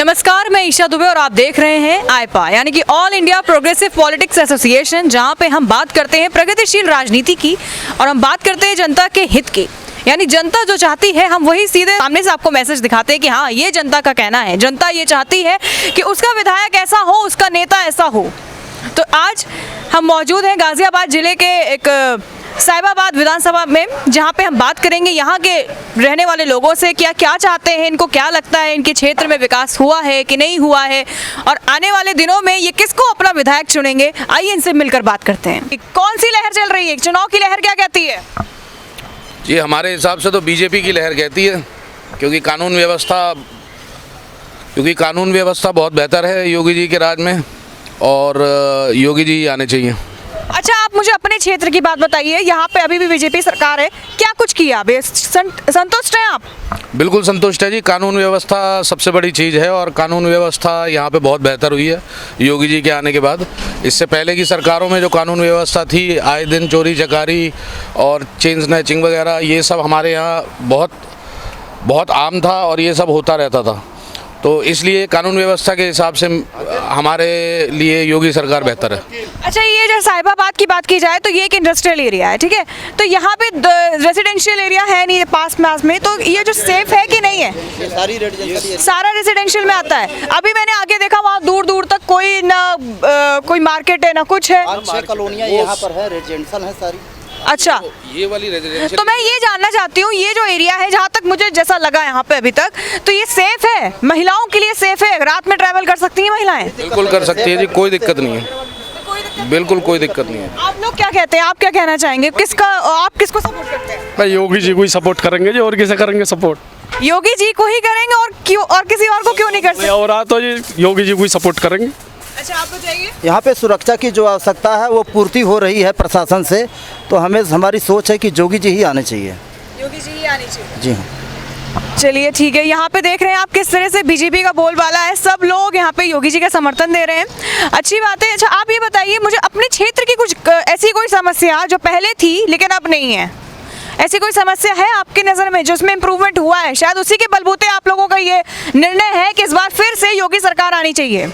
नमस्कार, मैं ईशा दुबे और आप देख रहे हैं आईपा यानी कि all India progressive politics association, जहां पे हम बात करते हैं प्रगतिशील राजनीति की और हम बात करते हैं जनता के हित की। यानी जनता जो चाहती है हम वही सीधे सामने से आपको मैसेज दिखाते हैं कि हाँ, ये जनता का कहना है। जनता ये चाहती है कि उसका विधायक ऐसा हो, उसका नेता ऐसा हो। तो आज हम मौजूद हैं गाजियाबाद जिले के एक साहिबाबाद विधानसभा में, जहां पे हम बात करेंगे यहाँ के रहने वाले लोगों से क्या चाहते हैं, इनको क्या लगता है, इनके क्षेत्र में विकास हुआ है कि नहीं हुआ है और आने वाले दिनों में ये किसको अपना विधायक चुनेंगे। आइए इनसे मिलकर बात करते हैं। कौन सी लहर चल रही है, चुनाव की लहर क्या कहती है? जी, हमारे हिसाब से तो बीजेपी की लहर कहती है, क्योंकि कानून व्यवस्था बहुत बेहतर है योगी जी के राज में और योगी जी आने चाहिए। अच्छा, आप मुझे अपने क्षेत्र की बात बताइए। यहाँ पे अभी भी बीजेपी सरकार है, क्या कुछ किया? संतुष्ट हैं आप? बिल्कुल संतुष्ट है जी। कानून व्यवस्था सबसे बड़ी चीज़ है और कानून व्यवस्था यहाँ पे बहुत बेहतर हुई है योगी जी के आने के बाद। इससे पहले की सरकारों में जो कानून व्यवस्था थी, आए दिन चोरी चकारी और चेन स्नैचिंग वगैरह, ये सब हमारे यहाँ बहुत आम था और ये सब होता रहता था। तो इसलिए कानून व्यवस्था के हिसाब से हमारे लिए योगी सरकार बेहतर है। अच्छा, ये जो साहिबाबाद की बात की जाए तो ये एक इंडस्ट्रियल एरिया है, ठीक है? तो यहाँ पे रेजिडेंशियल एरिया है नहीं पास में, तो ये जो सेफ है कि नहीं है? सारा रेजिडेंशियल में आता है। अभी मैंने आगे देखा, वहाँ दूर दूर तक कोई कोई मार्केट है ना कुछ है। 6 कॉलोनियाँ यहाँ पर है, रेजिडेंशियल है सारी। अच्छा, ये वाली रेजिडेंशियल। तो मैं ये जानना चाहती हूँ, ये जो एरिया है, जहाँ तक मुझे जैसा लगा यहाँ पे अभी तक, तो ये सेफ है? महिलाओं के लिए सेफ है? रात में ट्रैवल कर सकती हैं महिलाएं? बिल्कुल कर सकती है जी, कोई दिक्कत नहीं है। बिल्कुल कोई दिक्कत नहीं है। आप लोग क्या कहते हैं, आप क्या कहना चाहेंगे? आप किसको सपोर्ट करते हैं? भाई योगी जी को ही सपोर्ट करेंगे जी, और किसे करेंगे सपोर्ट? योगी जी को ही करेंगे, और क्यों, और किसी और को क्यों नहीं कर सकते? और तो जी योगी जी को ही सपोर्ट करेंगे। अच्छा, आप बताइए। यहाँ पे सुरक्षा की जो आवश्यकता है वो पूर्ति हो रही है प्रशासन से, तो हमारी सोच है कि योगी जी ही आने चाहिए। योगी जी ही आने चाहिए। जी हाँ। चलिए ठीक है। यहाँ पे देख रहे हैं आप किस तरह से बीजेपी का बोलबाला है, सब लोग यहाँ पे योगी जी का समर्थन दे रहे हैं। अच्छी बात है। अच्छा, आप ये बताइए मुझे, अपने क्षेत्र की कुछ ऐसी कोई समस्या जो पहले थी लेकिन अब नहीं है, ऐसी कोई समस्या है आपकी नज़र में जिसमें इम्प्रूवमेंट हुआ है? शायद उसी के बलबूते आप लोगों का ये निर्णय है कि इस बार फिर से योगी सरकार आनी चाहिए।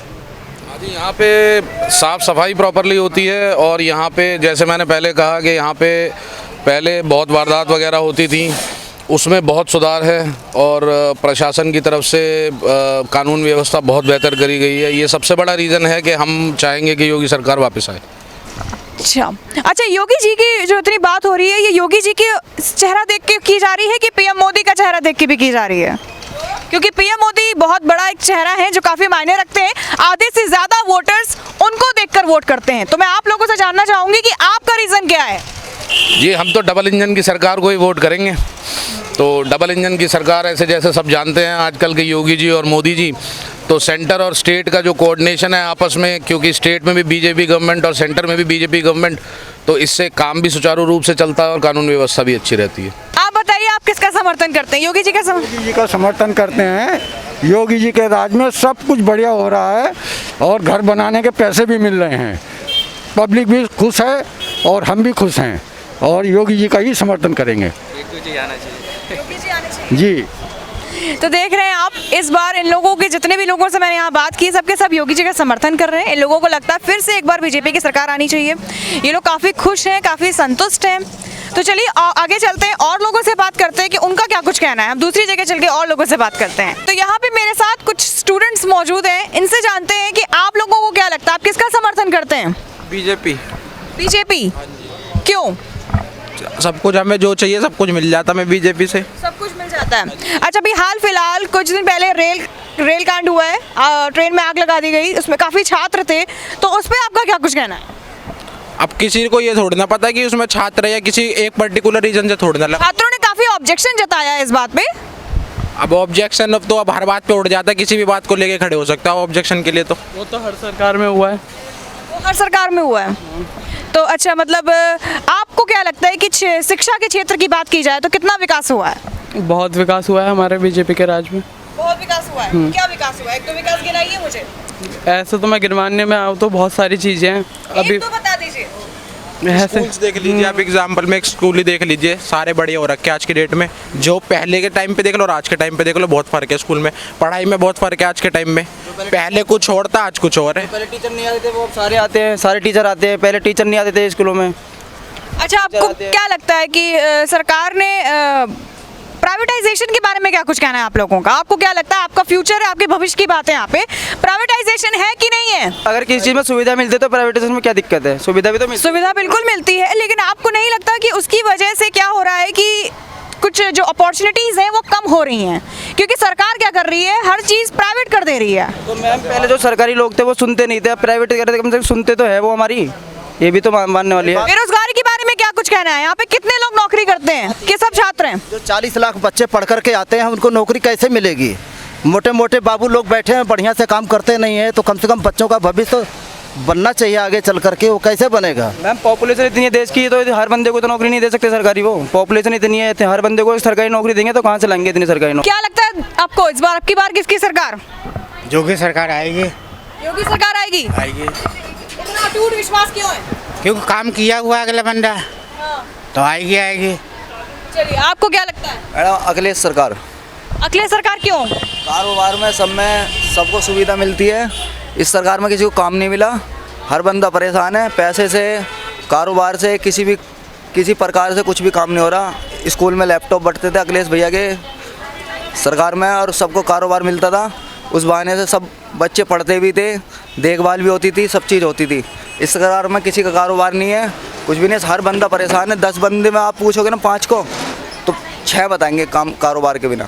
जी, यहाँ पे साफ़ सफाई प्रॉपरली होती है और यहाँ पे जैसे मैंने पहले कहा कि यहाँ पे पहले बहुत वारदात वगैरह होती थी, उसमें बहुत सुधार है और प्रशासन की तरफ से कानून व्यवस्था बहुत बेहतर करी गई है। ये सबसे बड़ा रीज़न है कि हम चाहेंगे कि योगी सरकार वापस आए। अच्छा, योगी जी की जो इतनी बात हो रही है, ये योगी जी की चेहरा देख के की जा रही है कि पीएम मोदी का चेहरा देख के भी की जा रही है? क्योंकि पीएम मोदी बहुत बड़ा एक चेहरा है जो काफ़ी मायने रखते हैं। आधे से ज़्यादा वोटर्स उनको देखकर वोट करते हैं। तो मैं आप लोगों से जानना चाहूँगी कि आपका रीज़न क्या है? जी, हम तो डबल इंजन की सरकार को ही वोट करेंगे। तो डबल इंजन की सरकार ऐसे जैसे सब जानते हैं आजकल के योगी जी और मोदी जी, तो सेंटर और स्टेट का जो कोऑर्डिनेशन है आपस में, क्योंकि स्टेट में भी बीजेपी गवर्नमेंट और सेंटर में भी बीजेपी गवर्नमेंट, तो इससे काम भी सुचारू रूप से चलता है और कानून व्यवस्था भी अच्छी रहती है। आप बताइए, आप किसका समर्थन करते हैं? योगी जी का समर्थन करते हैं। योगी जी के राज में सब कुछ बढ़िया हो रहा है और घर बनाने के पैसे भी मिल रहे हैं, पब्लिक भी खुश है और हम भी खुश हैं और योगी जी का ही समर्थन करेंगे। योगी जी आना चाहिए जी। तो देख रहे हैं आप, इस बार इन लोगों के जितने भी लोगों से मैंने यहाँ बात की, सबके सब योगी जी का समर्थन कर रहे हैं। इन लोगों को लगता है फिर से एक बार बीजेपी की सरकार आनी चाहिए। ये लोग काफ़ी खुश हैं, काफ़ी संतुष्ट हैं। तो चलिए आगे चलते हैं, और लोगों से बात करते हैं कि उनका क्या कुछ कहना है। हम दूसरी जगह चल के और लोगों से बात करते हैं। तो यहाँ पे मेरे साथ कुछ स्टूडेंट्स मौजूद हैं, इनसे जानते हैं कि आप लोगों को क्या लगता है, आप किसका समर्थन करते हैं? बीजेपी। क्यों? सब कुछ हमें जो चाहिए सब कुछ मिल जाता है बीजेपी से। सब कुछ मिल जाता है। अच्छा, अभी हाल फिलहाल कुछ दिन पहले रेल कांड हुआ है, ट्रेन में आग लगा दी गई, उसमें काफ़ी छात्र थे, तो उस पर आपका क्या कुछ कहना है? अब किसी को ये थोड़ी ना पता कि उसमें छात्र या किसी एक पर्टिकुलर रीजन से थोड़ी ना लगा। छात्रों ने काफ़ी ऑब्जेक्शन जताया है इस बात पे। अब ऑब्जेक्शन तो अब हर बात पे उठ जाता है, किसी भी बात को लेके खड़े हो सकता है ऑब्जेक्शन के लिए। तो वो तो हर सरकार में हुआ है। वो हर सरकार में हुआ है। तो अच्छा, मतलब आपको क्या लगता है कि शिक्षा के क्षेत्र की बात की जाए तो कितना विकास हुआ है? बहुत विकास हुआ है हमारे बीजेपी के राज में। बहुत विकास हुआ है। क्या विकास हुआ है? एक तो विकास गिनाइए मुझे। ऐसे तो मैं गिनवाने में आऊँ तो बहुत सारी चीज़ें हैं। अभी एक तो बता दीजिए। स्कूल्स देख लीजिए आप, एग्जाम्पल में एक स्कूल ही देख लीजिए, सारे बड़े हो रखे हैं आज की डेट में। जो पहले के टाइम पे देख लो और आज के टाइम पे देख लो, बहुत फ़र्क है स्कूल में, पढ़ाई में बहुत फ़र्क है आज के टाइम में। पहले कुछ और था, आज कुछ और है। पहले टीचर नहीं आते थे, वो अब सारे आते हैं, सारे टीचर आते हैं। पहले टीचर नहीं आते थे स्कूलों में। अच्छा, आपको क्या लगता है कि सरकार ने प्राइवेटाइजेशन के बारे में क्या कुछ कहना है आप लोगों का? आपको क्या लगता है, आपका फ्यूचर है, आपके भविष्य की बात है, यहाँ पे प्राइवेटाइजेशन है कि नहीं है? अगर किसी चीज़ में सुविधा मिलती है तो प्राइवेटाइजेशन में क्या दिक्कत है? सुविधा भी तो मिलती सुविधा बिल्कुल मिलती है, लेकिन आपको नहीं लगता कि उसकी वजह से क्या हो रहा है कि कुछ जो अपॉर्चुनिटीज़ हैं वो कम हो रही हैं? क्योंकि सरकार क्या कर रही है, हर चीज़ प्राइवेट कर दे रही है। तो मैम पहले जो सरकारी लोग थे वो सुनते नहीं थे, अब प्राइवेट कर रहे थे, कम से कम सुनते तो है वो हमारी, ये भी तो मानने वाली है। बेरोजगारी के बारे में क्या कुछ कहना है? यहाँ पे कितने लोग नौकरी करते हैं, कि सब छात्र हैं? जो 40 लाख बच्चे पढ़ करके आते हैं उनको नौकरी कैसे मिलेगी? मोटे मोटे बाबू लोग बैठे हैं, बढ़िया से काम करते नहीं है, तो कम से कम बच्चों का भविष्य बनना चाहिए आगे चल करके, वो कैसे बनेगा? मैम पॉपुलेशन इतनी है देश की, तो हर बंदे को तो नौकरी नहीं दे सकते सरकारी। वो पॉपुलेशन इतनी है, हर बंदे को सरकारी नौकरी देंगे तो कहाँ से लाएंगे इतनी सरकारी नौकरी? क्या लगता है आपको, इस बार आपकी बार किसकी सरकार? योगी सरकार आएगी। योगी सरकार आएगी? आएगी इतना अटूट विश्वास क्यों है? क्योंकि काम किया हुआ अगला बंदा, तो आएगी आएगी। चलिए, आपको क्या लगता है? मैडम अखिलेश सरकार। अखिलेश सरकार क्यों? कारोबार में सब में सबको सुविधा मिलती है, इस सरकार में किसी को काम नहीं मिला, हर बंदा परेशान है, पैसे से, कारोबार से, किसी प्रकार से कुछ भी काम नहीं हो रहा। स्कूल में लैपटॉप बंटते थे अखिलेश भैया के सरकार में, और सबको कारोबार मिलता था, उस बहाने से सब बच्चे पढ़ते भी थे, देखभाल भी होती थी, सब चीज़ होती थी। इस सरकार में किसी का कारोबार नहीं है, कुछ भी नहीं, हर बंदा परेशान है। 10 बंदे में आप पूछोगे ना 5 को, तो 6 बताएंगे काम कारोबार के बिना।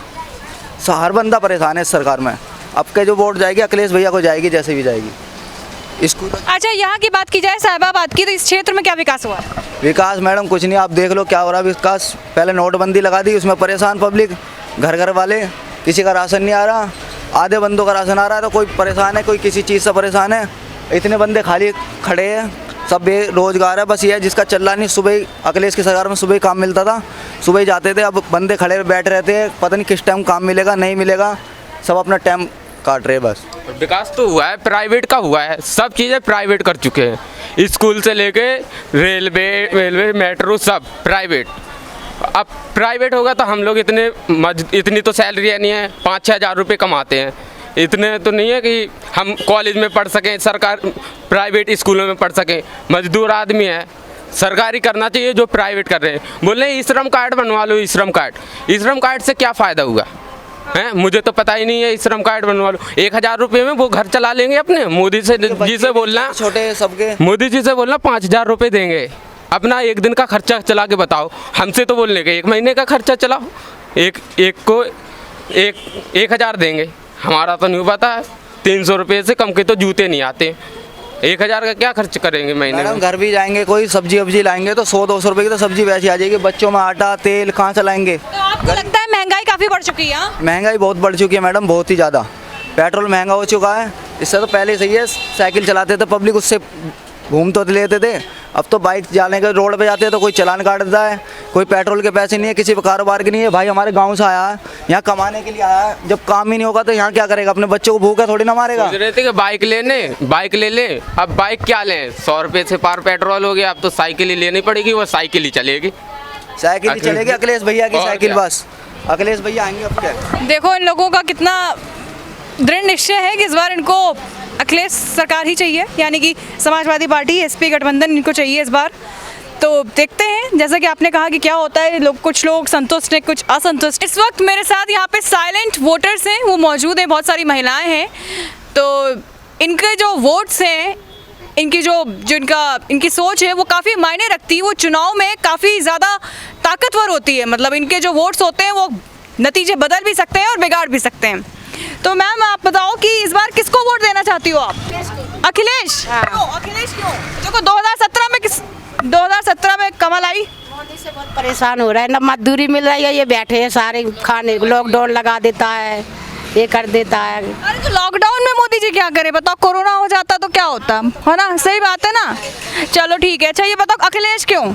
हर बंदा परेशान है इस सरकार में। अब के जो वोट जाएगी अखिलेश भैया को जाएगी, जैसे भी जाएगी। स्कूल अच्छा, यहाँ की बात की जाए, साहिबाबाद की, तो इस क्षेत्र में क्या विकास हुआ है? विकास मैडम कुछ नहीं, आप देख लो क्या हो रहा है विकास। पहले नोटबंदी लगा दी, उसमें परेशान पब्लिक, घर घर वाले, किसी का राशन नहीं आ रहा, आधे बंदों का राशन आ रहा है तो कोई परेशान है, कोई किसी चीज़ से परेशान है। इतने बंदे खाली खड़े हैं, सब बेरोजगार है। बस ये है जिसका चल रहा नहीं, सुबह अखिलेश की सरकार में सुबह ही काम मिलता था, सुबह ही जाते थे, अब बंदे खड़े बैठ रहते हैं, पता नहीं किस टाइम काम मिलेगा नहीं मिलेगा, सब अपना टाइम काट रहे हैं बस। विकास तो हुआ है, प्राइवेट का हुआ है, सब चीज़ें प्राइवेट कर चुके हैं, स्कूल से लेके रेलवे मेट्रो सब प्राइवेट। अब प्राइवेट होगा तो हम लोग इतनी तो सैलरी नहीं है, 5-6 हज़ार रुपये कमाते हैं, इतने तो नहीं है कि हम कॉलेज में पढ़ सकें, सरकार प्राइवेट स्कूलों में पढ़ सकें। मजदूर आदमी है, सरकारी करना चाहिए जो प्राइवेट कर रहे हैं। बोल रहे हैं श्रम कार्ड बनवा लो, श्रम कार्ड से क्या फ़ायदा हुआ है? मुझे तो पता ही नहीं है। श्रम कार्ड बनवा लो, 1,000 रुपये में वो घर चला लेंगे अपने। मोदी जी से बोलना, छोटे सबके, मोदी जी से बोलना 5,000 रुपये देंगे, अपना एक दिन का खर्चा चला के बताओ। हमसे तो बोलने के 1 महीने का खर्चा चलाओ, एक को 1,000 देंगे, हमारा तो नहीं पता है। 300 रुपये से कम के तो जूते नहीं आते, 1,000 का क्या खर्च करेंगे महीने में? घर भी जाएंगे, कोई सब्जी वब्जी लाएंगे तो 100-200 रुपये की तो सब्जी वैसी आ जाएगी, बच्चों में आटा तेल कहाँ से लाएंगे? तो आपको लगता है महंगाई काफ़ी बढ़ चुकी है? महंगाई बहुत बढ़ चुकी है मैडम, बहुत ही ज़्यादा। पेट्रोल महंगा हो चुका है, इससे तो पहले सही है, साइकिल चलाते थे पब्लिक, उससे घूम तो लेते थे। अब तो बाइक जाने के रोड पे जाते हैं तो कोई चालान काट देता है, कोई पेट्रोल के पैसे नहीं है, किसी कारोबार के नहीं है। भाई हमारे गांव से आया है, यहाँ कमाने के लिए आया है, जब काम ही नहीं होगा तो यहाँ क्या करेगा? अपने बच्चों को भूखा थोड़ी ना मारेगा। सोच रहे थे कि बाइक ले लें, अब बाइक क्या लें? 100 रुपये से पार पेट्रोल हो गया, अब तो साइकिल ही लेनी पड़ेगी, वो साइकिल ही चलेगी। साइकिल ही चलेगी, अखिलेश भैया की साइकिल, बस अखिलेश भैया आएंगे अब क्या। देखो इन लोगों का कितना दृढ़ निश्चय है कि इस बार इनको अखिलेश सरकार ही चाहिए, यानी कि समाजवादी पार्टी एसपी गठबंधन इनको चाहिए इस बार। तो देखते हैं, जैसा कि आपने कहा कि क्या होता है, कुछ लोग संतुष्ट हैं, कुछ असंतुष्ट। इस वक्त मेरे साथ यहाँ पे साइलेंट वोटर्स हैं, वो मौजूद हैं, बहुत सारी महिलाएं हैं। तो इनके जो वोट्स हैं, इनकी सोच है वो काफ़ी मायने रखती है, वो चुनाव में काफ़ी ज़्यादा ताकतवर होती है। मतलब इनके जो वोट्स होते हैं वो नतीजे बदल भी सकते हैं और बिगाड़ भी सकते हैं। तो मैम आप बताओ कि इस बार किसको वोट देना चाहती हो आप? अखिलेश। क्यों अखिलेश क्यों? देखो 2017 में कमल आई, मोदी से बहुत परेशान हो रहा है, ना मजदूरी मिल रही है, ये बैठे हैं सारे खाने, लॉकडाउन लगा देता है, ये कर देता है। अरे तो लॉकडाउन में मोदी जी क्या करे बताओ? कोरोना हो जाता तो क्या होता, है ना? सही बात है ना? चलो ठीक है। अच्छा ये बताओ अखिलेश क्यों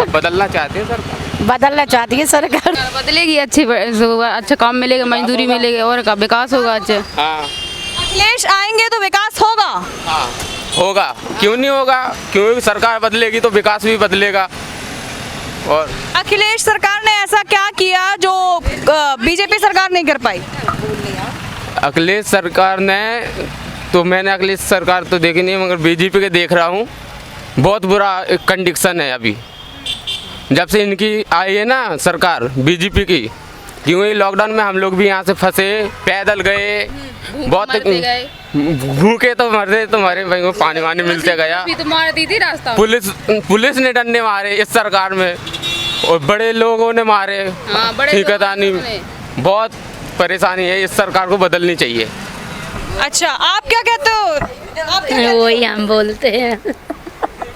बदलना चाहते हैं सरकार? बदलना चाहती है सरकार, बदलेगी, अच्छा काम मिलेगा, मजदूरी मिलेगी और का विकास होगा। अच्छा हाँ, अखिलेश आएंगे तो विकास होगा। हाँ। होगा, क्यों नहीं होगा, क्योंकि सरकार बदलेगी तो विकास भी बदलेगा। और अखिलेश सरकार ने ऐसा क्या किया जो बीजेपी सरकार नहीं कर पाई? अखिलेश सरकार ने तो मैंने अखिलेश सरकार तो देखी नहीं, मगर बीजेपी के देख रहा हूँ। बहुत बुरा कंडीशन है अभी, जब से इनकी आई है ना सरकार बीजेपी की। क्योंकि लॉकडाउन में हम लोग भी यहाँ से फंसे, पैदल गए, बहुत भूखे तो मरते, तो हमारे भाई को पानी वानी मिलते गया। तो मार दी थी रास्ता। पुलिस ने डंडे मारे इस सरकार में, और बड़े लोगों ने मारे। ठेकेदारी बहुत परेशानी है, इस सरकार को बदलनी चाहिए। अच्छा, आप क्या कहते हो? वही हम बोलते हैं।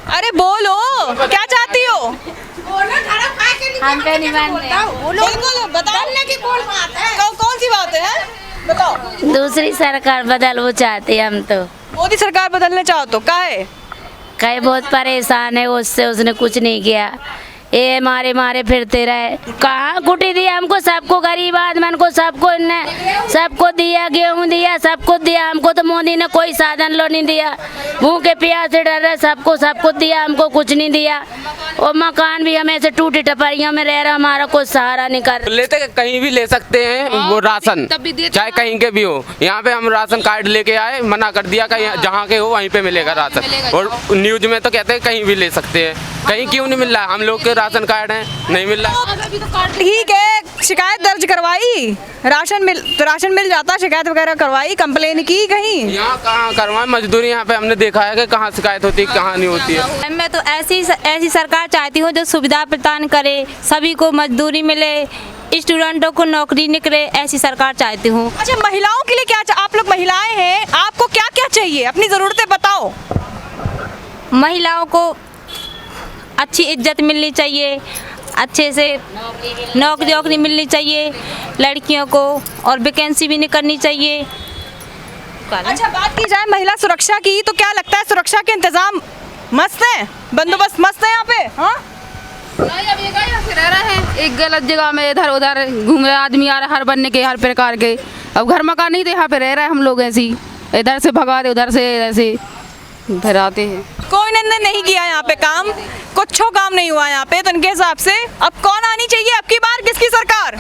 अरे बोलो, क्या चाहती हो? हम पे नहीं मानते। बोलो, बताओ कौन सी बात है? बताओ। दूसरी सरकार बदल वो चाहते हम तो। मोदी सरकार बदलना चाहो तो काहे? कई बहुत परेशान है उससे, उसने कुछ नहीं किया। ये मारे मारे फिरते रहे, कहाँ कुटी दिया हमको, सबको गरीब आदमी को सबको दिया, गेहूँ दिया, सबको दिया। हमको तो मोदी ने कोई साधन लो नहीं दिया, भूखे प्यासे डर रहे, सबको दिया, हमको कुछ नहीं दिया। और मकान भी हमें ऐसे टूटी टपरियों में रह रहा, हमारा कोई सहारा नहीं कर। लेते कहीं भी ले सकते हैं वो राशन, चाहे कहीं के भी हो। यहाँ पे हम राशन कार्ड लेके आए, मना कर दिया कहीं जहाँ के हो वहीं पे मिलेगा राशन। और न्यूज में तो कहते हैं कहीं भी ले सकते हैं, कहीं क्यों नहीं मिल रहा? हम लोग के राशन कार्ड है, नहीं मिल रहा। ठीक है, शिकायत दर्ज करवाई, राशन मिल जाता, शिकायत वगैरह करवाई, कंप्लेन की कहीं? यहाँ कहाँ करवाएं, मजदूरी यहाँ पे हमने देखा है कि कहाँ शिकायत होती है, कहाँ नहीं होती है। मैं तो ऐसी सरकार चाहती हूँ जो सुविधा प्रदान करे, सभी को मजदूरी मिले, स्टूडेंटों को नौकरी निकले, ऐसी सरकार चाहती हूँ। अच्छा, महिलाओं के लिए क्या? आप लोग महिलाएं हैं, आपको क्या क्या चाहिए? अपनी ज़रूरतें बताओ। महिलाओं को अच्छी इज्जत मिलनी चाहिए, अच्छे से नौकरी मिलनी चाहिए लड़कियों को, और वैकेंसी भी नहीं करनी चाहिए। अच्छा, बात की जाए महिला सुरक्षा की, तो क्या लगता है सुरक्षा के इंतजाम मस्त है, बंदोबस्त मस्त है यहाँ पे? हाँ, नहीं, अब ये यहाँ से रह रहे हैं एक गलत जगह में, इधर उधर घूम रहे आदमी आ रहे हर बनने के, हर प्रकार के। अब घर मकान नहीं थे, यहाँ पे रह रहे हैं हम लोग ऐसी, इधर से भगा दे, उधर से ऐसे फिर आते हैं। कोई ने नहीं किया यहाँ पे काम, कुछ काम नहीं हुआ यहाँ पे, तो इनके हिसाब से अब कौन आनी चाहिए? अब की बार किसकी सरकार?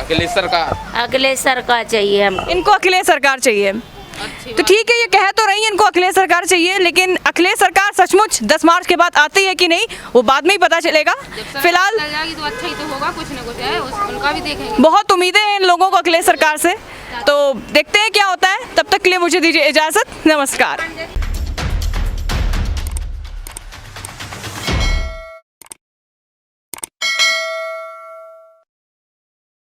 अखिलेश सरकार चाहिए हम। इनको अखिलेश सरकार चाहिए। तो ठीक है, ये कह तो रही है इनको अखिलेश सरकार चाहिए, लेकिन अखिलेश सरकार सचमुच 10 मार्च के बाद आती है कि नहीं, वो बाद में ही पता चलेगा। फिलहाल तो अच्छा ही तो होगा, कुछ ना कुछ है, उनका भी देखेंगे। बहुत उम्मीदें हैं इन लोगों को अखिलेश सरकार से, तो देखते हैं क्या होता है। तब तक के लिए मुझे दीजिए इजाज़त, नमस्कार।